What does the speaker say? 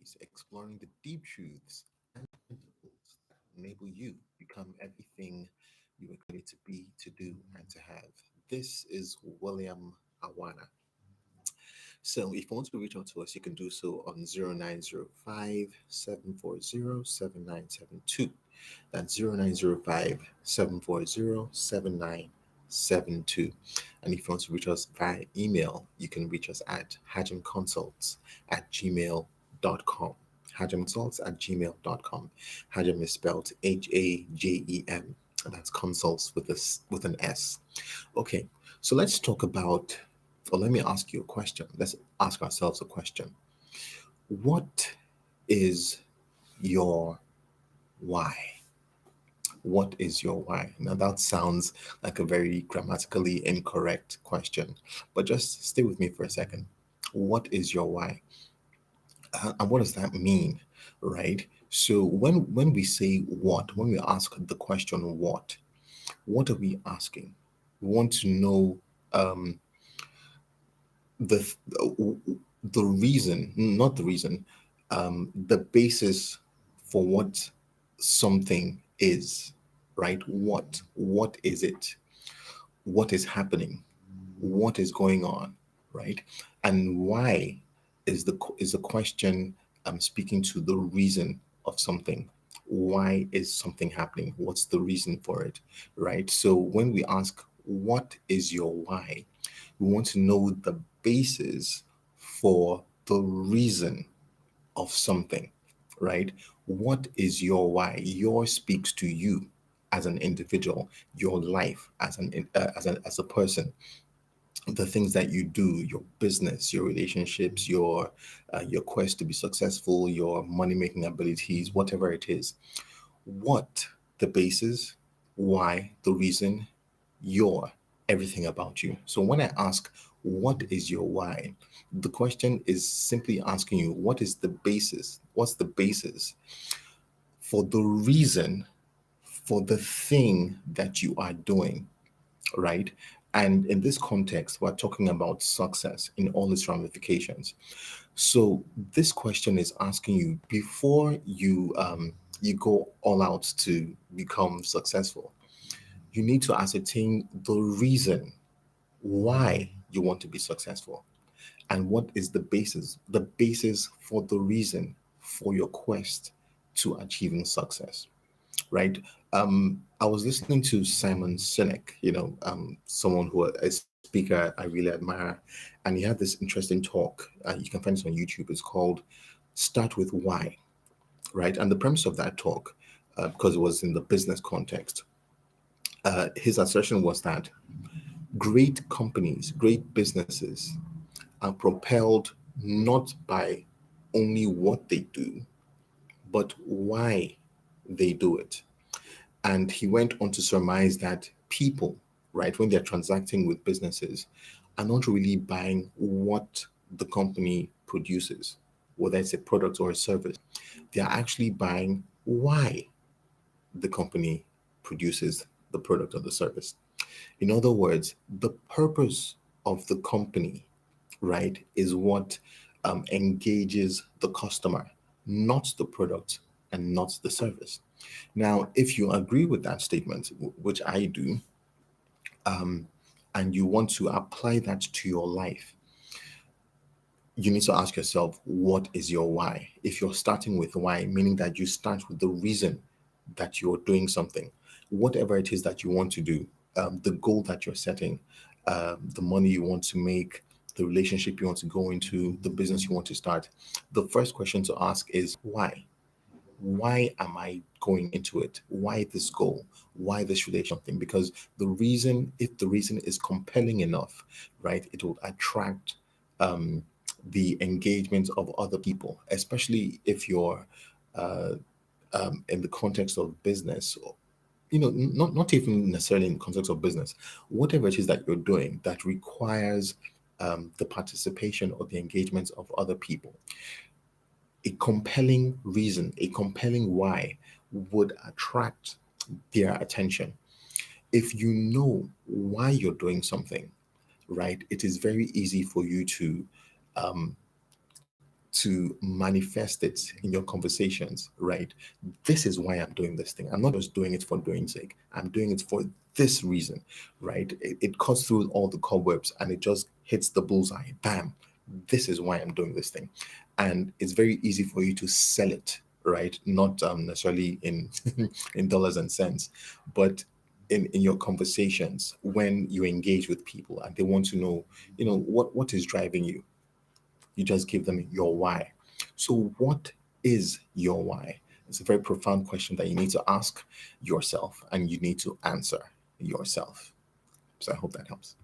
series exploring the deep truths and principles that enable you become everything you were created to be, to do, and to have. This is William Awana. So if you want to reach out to us, you can do so on 0905 740 7972. That's 0905 740 7972. And if you want to reach us via email, you can reach us at hajemconsults@gmail.com. Hajemconsults@gmail.com. Hajem is spelled Hajem. And that's consults with with an S. Okay, so let's talk about, or let me ask you a question. Let's ask ourselves a question. What is your why? What is your why? Now, that sounds like a very grammatically incorrect question, but just stay with me for a second. What is your why? And what does that mean, right? So, when we say what, when we ask the question what are we asking? We want to know um, the the reason, not the reason, the basis for what something is, right? What is it? What is happening? What is going on, right? And why is the question speaking to the reason of something. Why is something happening? What's the reason for it, right? So when we ask what is your why, we want to know the basis for the reason of something, right? What is your why? Your speaks to you as an individual, your life as a person, the things that you do, your business, your relationships, your quest to be successful, your money making abilities, whatever it is. What the basis, why, the reason, your everything about you. So when I ask, what is your why? The question is simply asking you, what is the basis? What's the basis for the reason for the thing that you are doing, right? And in this context, we're talking about success in all its ramifications. So this question is asking you before you go all out to become successful, you need to ascertain the reason why you want to be successful and what is the basis for the reason for your quest to achieving success, right? I was listening to Simon Sinek, someone who a speaker I really admire, and he had this interesting talk. You can find this on YouTube. It's called "Start with Why," right? And the premise of that talk, because it was in the business context, his assertion was that great companies, great businesses are propelled not by only what they do, but why they do it. And he went on to surmise that people, right, when they're transacting with businesses, are not really buying what the company produces, whether it's a product or a service. They are actually buying why the company produces the product or the service. In other words, the purpose of the company, right, is what engages the customer, not the product and not the service. Now, if you agree with that statement, which I do, and you want to apply that to your life, you need to ask yourself, what is your why? If you're starting with why, meaning that you start with the reason that you're doing something, whatever it is that you want to do, the goal that you're setting, the money you want to make, the relationship you want to go into, the business you want to start, the first question to ask is why? Why am I going into it? Why this goal? Why this relationship thing? Because the reason, if the reason is compelling enough, right, it will attract um, the engagement of other people, especially if you're uh, in the context of business. Not even necessarily in the context of business. Whatever it is that you're doing that requires the participation or the engagement of other people, a compelling reason, a compelling why would attract their attention. If you know why you're doing something, right, it is very easy for you to to manifest it in your conversations, right? This is why I'm doing this thing. I'm not just doing it for doing sake. I'm doing it for this reason, right? It cuts through all the cobwebs and it just hits the bullseye. Bam. This is why I'm doing this thing. And it's very easy for you to sell it, right? Not necessarily in in dollars and cents, but in your conversations when you engage with people and they want to know, what is driving you. You just give them your why. So, what is your why? It's a very profound question that you need to ask yourself and you need to answer yourself. So, I hope that helps.